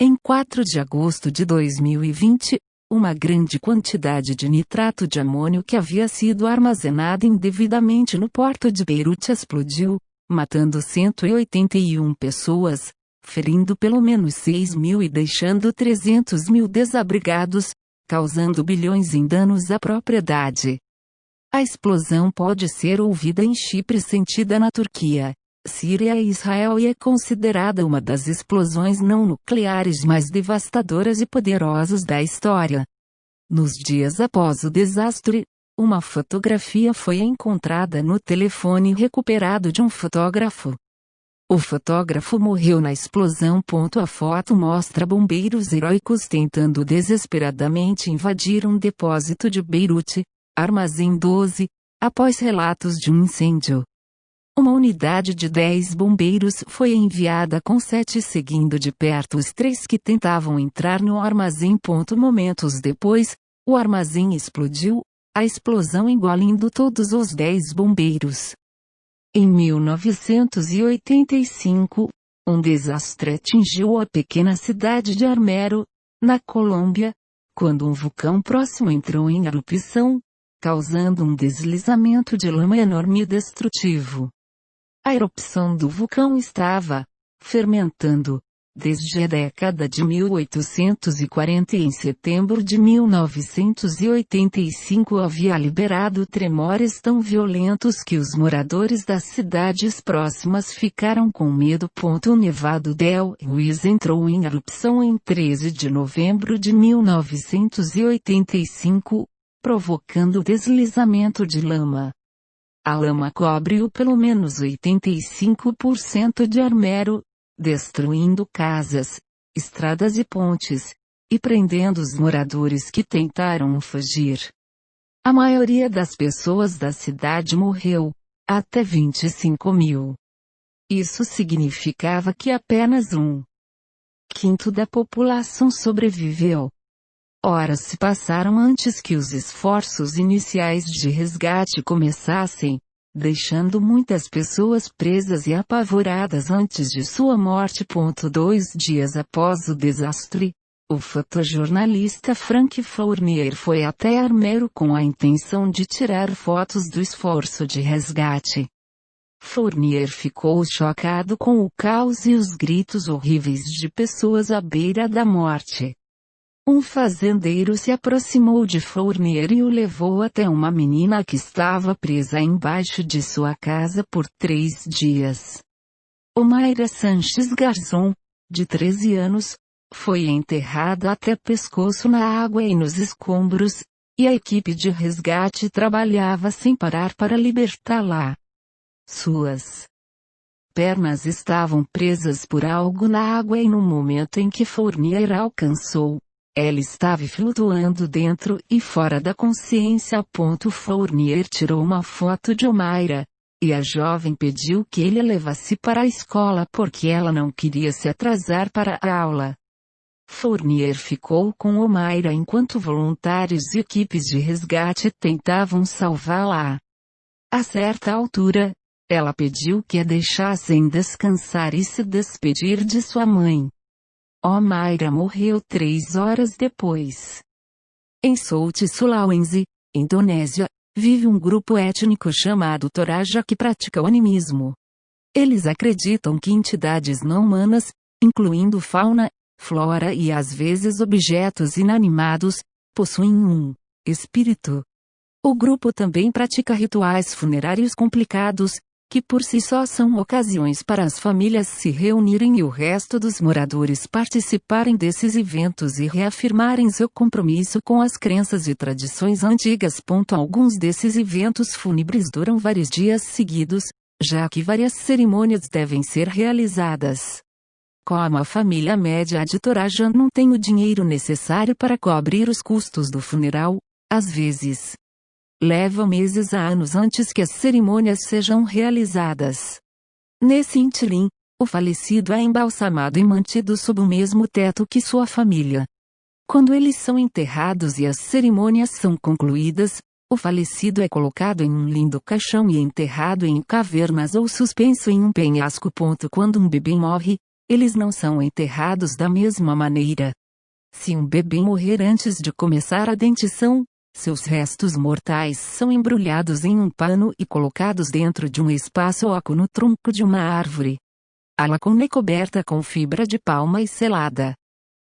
Em 4 de agosto de 2020, uma grande quantidade de nitrato de amônio que havia sido armazenada indevidamente no porto de Beirute explodiu, matando 181 pessoas, ferindo pelo menos 6 mil e deixando 300 mil desabrigados, causando bilhões em danos à propriedade. A explosão pode ser ouvida em Chipre sentida na Turquia, Síria e Israel e é considerada uma das explosões não nucleares mais devastadoras e poderosas da história. Nos dias após o desastre, uma fotografia foi encontrada no telefone recuperado de um fotógrafo. O fotógrafo morreu na explosão. A foto mostra bombeiros heróicos tentando desesperadamente invadir um depósito de Beirute, Armazém 12, após relatos de um incêndio. Uma unidade de 10 bombeiros foi enviada com 7 seguindo de perto os 3 que tentavam entrar no armazém. Momentos depois, o armazém explodiu, a explosão engolindo todos os 10 bombeiros. Em 1985, um desastre atingiu a pequena cidade de Armero, na Colômbia, quando um vulcão próximo entrou em erupção, causando um deslizamento de lama enorme e destrutivo. A erupção do vulcão estava fermentando desde a década de 1840 e em setembro de 1985 havia liberado tremores tão violentos que os moradores das cidades próximas ficaram com medo. O Nevado del Ruiz entrou em erupção em 13 de novembro de 1985, provocando deslizamento de lama. A lama cobriu pelo menos 85% de Armero, destruindo casas, estradas e pontes, e prendendo os moradores que tentaram fugir. A maioria das pessoas da cidade morreu, até 25 mil. Isso significava que apenas 1/5 da população sobreviveu. Horas se passaram antes que os esforços iniciais de resgate começassem, deixando muitas pessoas presas e apavoradas antes de sua morte. 2 dias após o desastre, o fotojornalista Frank Fournier foi até Armero com a intenção de tirar fotos do esforço de resgate. Fournier ficou chocado com o caos e os gritos horríveis de pessoas à beira da morte. Um fazendeiro se aproximou de Fournier e o levou até uma menina que estava presa embaixo de sua casa por 3 dias. Omaira Sanches Garzón, de 13 anos, foi enterrada até pescoço na água e nos escombros, e a equipe de resgate trabalhava sem parar para libertá-la. Suas pernas estavam presas por algo na água e no momento em que Fournier alcançou, ela estava flutuando dentro e fora da consciência. Fournier tirou uma foto de Omaira, e a jovem pediu que ele a levasse para a escola porque ela não queria se atrasar para a aula. Fournier ficou com Omaira enquanto voluntários e equipes de resgate tentavam salvá-la. A certa altura, ela pediu que a deixassem descansar e se despedir de sua mãe. Omaira morreu 3 horas depois. Em South Sulawesi, Indonésia, vive um grupo étnico chamado Toraja que pratica o animismo. Eles acreditam que entidades não humanas, incluindo fauna, flora e às vezes objetos inanimados, possuem um espírito. O grupo também pratica rituais funerários complicados, que por si só são ocasiões para as famílias se reunirem e o resto dos moradores participarem desses eventos e reafirmarem seu compromisso com as crenças e tradições antigas. Alguns desses eventos fúnebres duram vários dias seguidos, já que várias cerimônias devem ser realizadas. Como a família média de Toraja não tem o dinheiro necessário para cobrir os custos do funeral, às vezes leva meses a anos antes que as cerimônias sejam realizadas. Nesse ínterim, o falecido é embalsamado e mantido sob o mesmo teto que sua família. Quando eles são enterrados e as cerimônias são concluídas, o falecido é colocado em um lindo caixão e enterrado em cavernas ou suspenso em um penhasco. Quando um bebê morre, eles não são enterrados da mesma maneira. Se um bebê morrer antes de começar a dentição, seus restos mortais são embrulhados em um pano e colocados dentro de um espaço oco no tronco de uma árvore. A lacuna é coberta com fibra de palma e selada.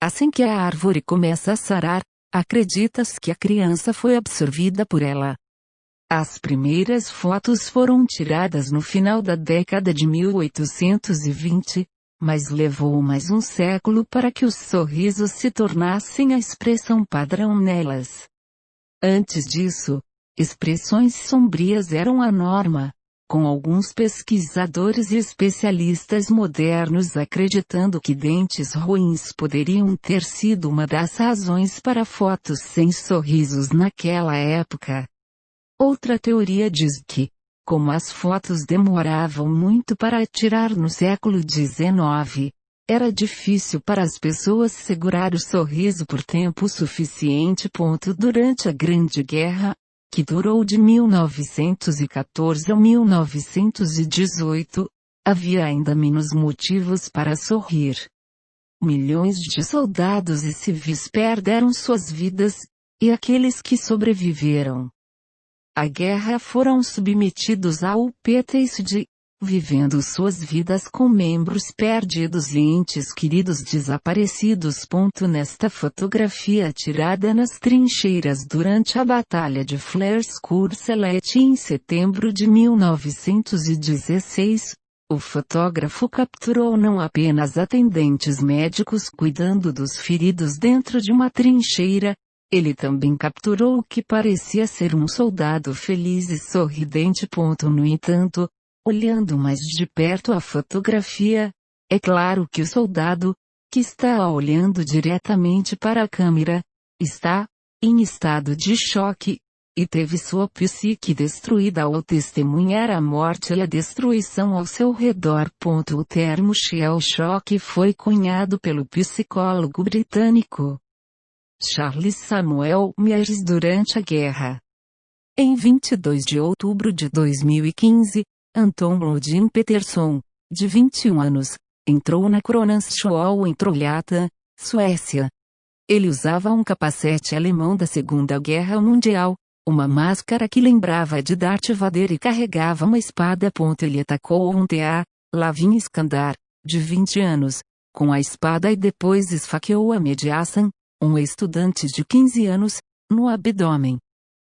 Assim que a árvore começa a sarar, acredita-se que a criança foi absorvida por ela. As primeiras fotos foram tiradas no final da década de 1820, mas levou mais um século para que os sorrisos se tornassem a expressão padrão nelas. Antes disso, expressões sombrias eram a norma, com alguns pesquisadores e especialistas modernos acreditando que dentes ruins poderiam ter sido uma das razões para fotos sem sorrisos naquela época. Outra teoria diz que, como as fotos demoravam muito para tirar no século XIX, era difícil para as pessoas segurar o sorriso por tempo suficiente. Durante a Grande Guerra, que durou de 1914 a 1918, havia ainda menos motivos para sorrir. Milhões de soldados e civis perderam suas vidas, e aqueles que sobreviveram à guerra foram submetidos ao PTSD, vivendo suas vidas com membros perdidos e entes queridos desaparecidos. Nesta fotografia tirada nas trincheiras durante a Batalha de Flers-sur-Selette em setembro de 1916, o fotógrafo capturou não apenas atendentes médicos cuidando dos feridos dentro de uma trincheira, ele também capturou o que parecia ser um soldado feliz e sorridente. No entanto, olhando mais de perto a fotografia, é claro que o soldado, que está olhando diretamente para a câmera, está em estado de choque, e teve sua psique destruída ao testemunhar a morte e a destruição ao seu redor. O termo shell shock foi cunhado pelo psicólogo britânico Charles Samuel Myers durante a guerra. Em 22 de outubro de 2015, Anton Lodin Peterson, de 21 anos, entrou na Kronans-Show em Trollhättan, Suécia. Ele usava um capacete alemão da Segunda Guerra Mundial, uma máscara que lembrava de Darth Vader e carregava uma espada. Ele atacou um T.A., Lavin Iskandar, de 20 anos, com a espada e depois esfaqueou Ahmed Hassan, um estudante de 15 anos, no abdômen.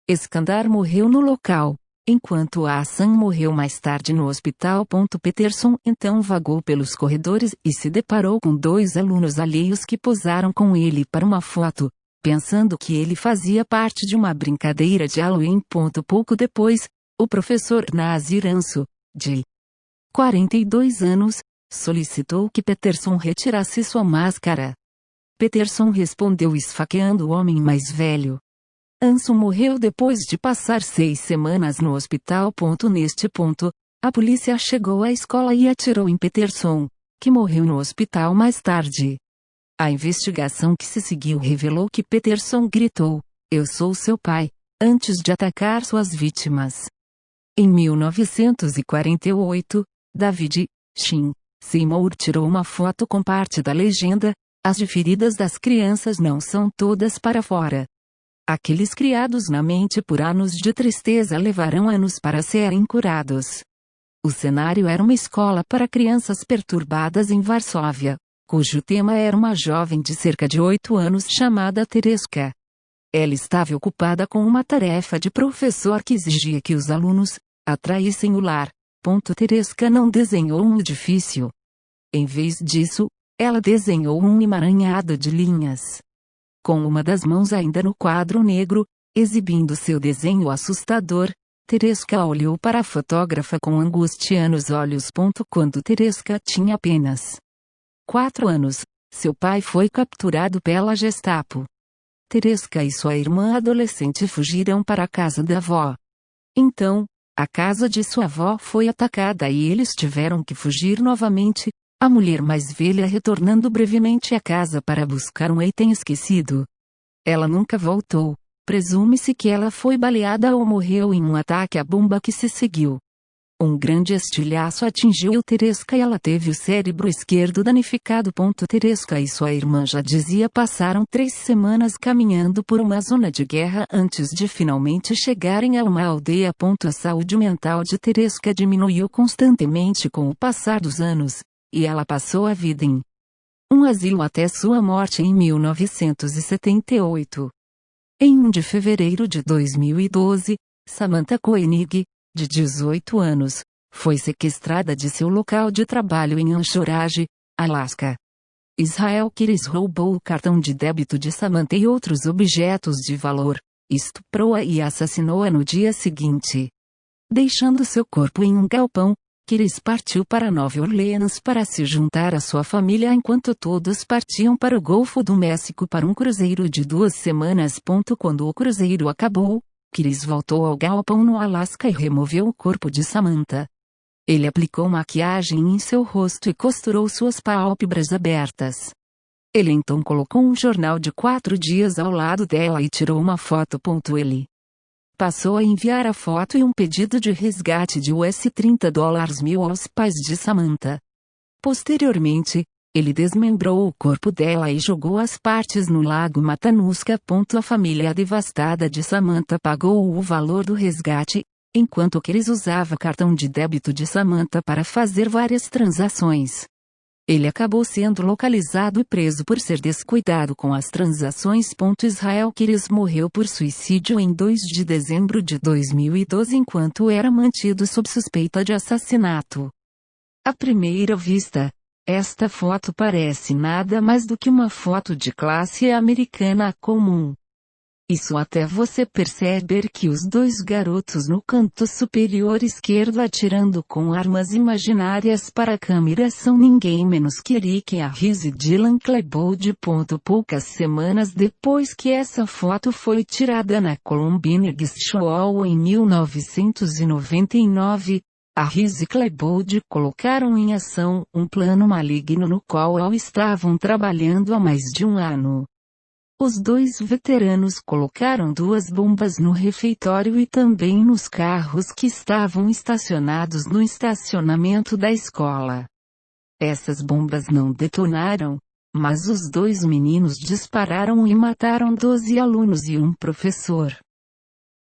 Iskandar morreu no local, enquanto Hassan morreu mais tarde no hospital. Peterson então vagou pelos corredores e se deparou com dois alunos alheios que posaram com ele para uma foto, pensando que ele fazia parte de uma brincadeira de Halloween. Pouco depois, o professor Nazir Anso, de 42 anos, solicitou que Peterson retirasse sua máscara. Peterson respondeu esfaqueando o homem mais velho. Anso morreu depois de passar 6 semanas no hospital. Neste ponto, a polícia chegou à escola e atirou em Peterson, que morreu no hospital mais tarde. A investigação que se seguiu revelou que Peterson gritou, "Eu sou seu pai", antes de atacar suas vítimas. Em 1948, David Shin Seymour tirou uma foto com parte da legenda, "As feridas das crianças não são todas para fora. Aqueles criados na mente por anos de tristeza levarão anos para serem curados." O cenário era uma escola para crianças perturbadas em Varsóvia, cujo tema era uma jovem de cerca de 8 anos chamada Tereska. Ela estava ocupada com uma tarefa de professor que exigia que os alunos atraíssem o lar. Tereska não desenhou um edifício. Em vez disso, ela desenhou um emaranhado de linhas. Com uma das mãos ainda no quadro negro, exibindo seu desenho assustador, Tereska olhou para a fotógrafa com angustianos olhos. Quando Tereska tinha apenas 4 anos, seu pai foi capturado pela Gestapo. Tereska e sua irmã adolescente fugiram para a casa da avó. Então, a casa de sua avó foi atacada e eles tiveram que fugir novamente, a mulher mais velha retornando brevemente à casa para buscar um item esquecido. Ela nunca voltou. Presume-se que ela foi baleada ou morreu em um ataque à bomba que se seguiu. Um grande estilhaço atingiu Teresca e ela teve o cérebro esquerdo danificado. Teresca e sua irmã já dizia passaram 3 semanas caminhando por uma zona de guerra antes de finalmente chegarem a uma aldeia. A saúde mental de Teresca diminuiu constantemente com o passar dos anos, e ela passou a vida em um asilo até sua morte em 1978. Em 1 de fevereiro de 2012, Samantha Koenig, de 18 anos, foi sequestrada de seu local de trabalho em Anchorage, Alasca. Israel Kiris roubou o cartão de débito de Samantha e outros objetos de valor, estuprou-a e assassinou-a no dia seguinte. Deixando seu corpo em um galpão, Kiris partiu para Nova Orleans para se juntar à sua família enquanto todos partiam para o Golfo do México para um cruzeiro de 2 semanas. Quando o cruzeiro acabou, Kiris voltou ao galpão no Alasca e removeu o corpo de Samantha. Ele aplicou maquiagem em seu rosto e costurou suas pálpebras abertas. Ele então colocou um jornal de 4 dias ao lado dela e tirou uma foto. Ele passou a enviar a foto e um pedido de resgate de $30.000 aos pais de Samantha. Posteriormente, ele desmembrou o corpo dela e jogou as partes no lago Matanuska. A família devastada de Samantha pagou o valor do resgate, enquanto Kiris usava cartão de débito de Samantha para fazer várias transações. Ele acabou sendo localizado e preso por ser descuidado com as transações. Israel Kiris morreu por suicídio em 2 de dezembro de 2012 enquanto era mantido sob suspeita de assassinato. À primeira vista, esta foto parece nada mais do que uma foto de classe americana comum. Isso até você perceber que os 2 garotos no canto superior esquerdo atirando com armas imaginárias para a câmera são ninguém menos que Rick Harris e Dylan Klebold. Poucas semanas depois que essa foto foi tirada na Columbine Show em 1999, Harris e Klebold colocaram em ação um plano maligno no qual estavam trabalhando há mais de um ano. Os 2 veteranos colocaram 2 bombas no refeitório e também nos carros que estavam estacionados no estacionamento da escola. Essas bombas não detonaram, mas os 2 meninos dispararam e mataram 12 alunos e um professor.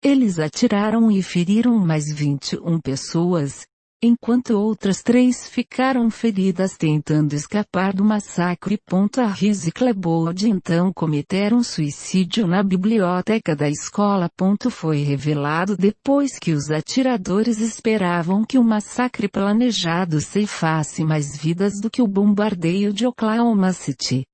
Eles atiraram e feriram mais 21 pessoas, enquanto outras 3 ficaram feridas tentando escapar do massacre. Harris e Klebold então cometeram suicídio na biblioteca da escola. Foi revelado depois que os atiradores esperavam que o massacre planejado ceifasse mais vidas do que o bombardeio de Oklahoma City.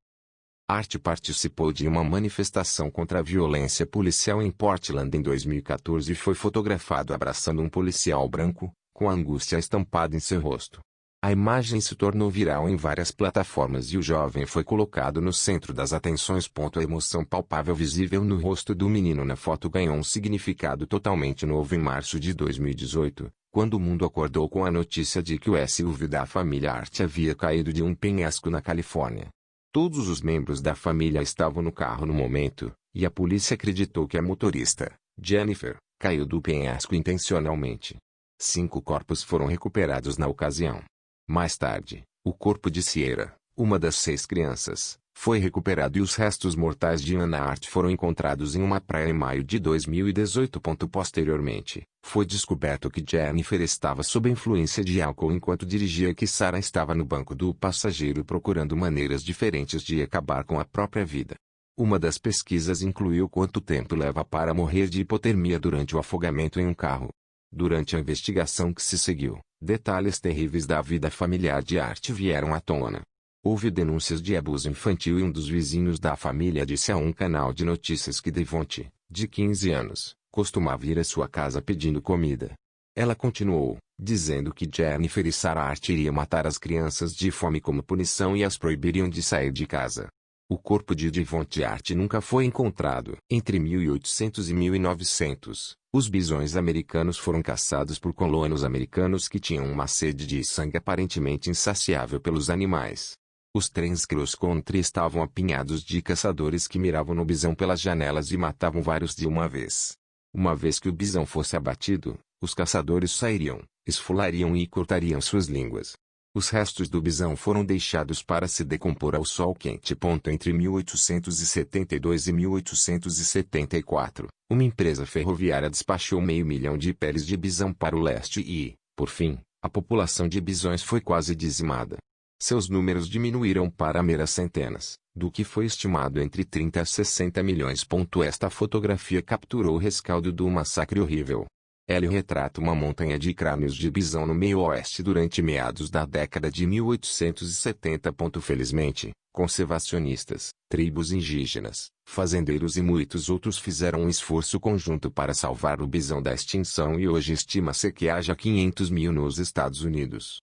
Art participou de uma manifestação contra a violência policial em Portland em 2014 e foi fotografado abraçando um policial branco, com angústia estampada em seu rosto. A imagem se tornou viral em várias plataformas e o jovem foi colocado no centro das atenções. A emoção palpável visível no rosto do menino na foto ganhou um significado totalmente novo em março de 2018, quando o mundo acordou com a notícia de que o SUV da família Art havia caído de um penhasco na Califórnia. Todos os membros da família estavam no carro no momento, e a polícia acreditou que a motorista, Jennifer, caiu do penhasco intencionalmente. 5 corpos foram recuperados na ocasião. Mais tarde, o corpo de Sierra, uma das 6 crianças, foi recuperado e os restos mortais de Anna Art foram encontrados em uma praia em maio de 2018. Posteriormente, foi descoberto que Jennifer estava sob a influência de álcool enquanto dirigia e que Sarah estava no banco do passageiro procurando maneiras diferentes de acabar com a própria vida. Uma das pesquisas incluiu quanto tempo leva para morrer de hipotermia durante o afogamento em um carro. Durante a investigação que se seguiu, detalhes terríveis da vida familiar de Art vieram à tona. Houve denúncias de abuso infantil e um dos vizinhos da família disse a um canal de notícias que Devonte, de 15 anos, costumava ir à sua casa pedindo comida. Ela continuou, dizendo que Jennifer e Sarah Art iriam matar as crianças de fome como punição e as proibiriam de sair de casa. O corpo de Devonte Art nunca foi encontrado. Entre 1800 e 1900, os bisões americanos foram caçados por colonos americanos que tinham uma sede de sangue aparentemente insaciável pelos animais. Os trens cross country estavam apinhados de caçadores que miravam no bisão pelas janelas e matavam vários de uma vez. Uma vez que o bisão fosse abatido, os caçadores sairiam, esfolariam e cortariam suas línguas. Os restos do bisão foram deixados para se decompor ao sol quente. Entre 1872 e 1874, uma empresa ferroviária despachou 500.000 de peles de bisão para o leste e, por fim, a população de bisões foi quase dizimada. Seus números diminuíram para meras centenas, do que foi estimado entre 30 a 60 milhões. Esta fotografia capturou o rescaldo do massacre horrível. Ela retrata uma montanha de crânios de bisão no meio-oeste durante meados da década de 1870. Felizmente, conservacionistas, tribos indígenas, fazendeiros e muitos outros fizeram um esforço conjunto para salvar o bisão da extinção e hoje estima-se que haja 500.000 nos Estados Unidos.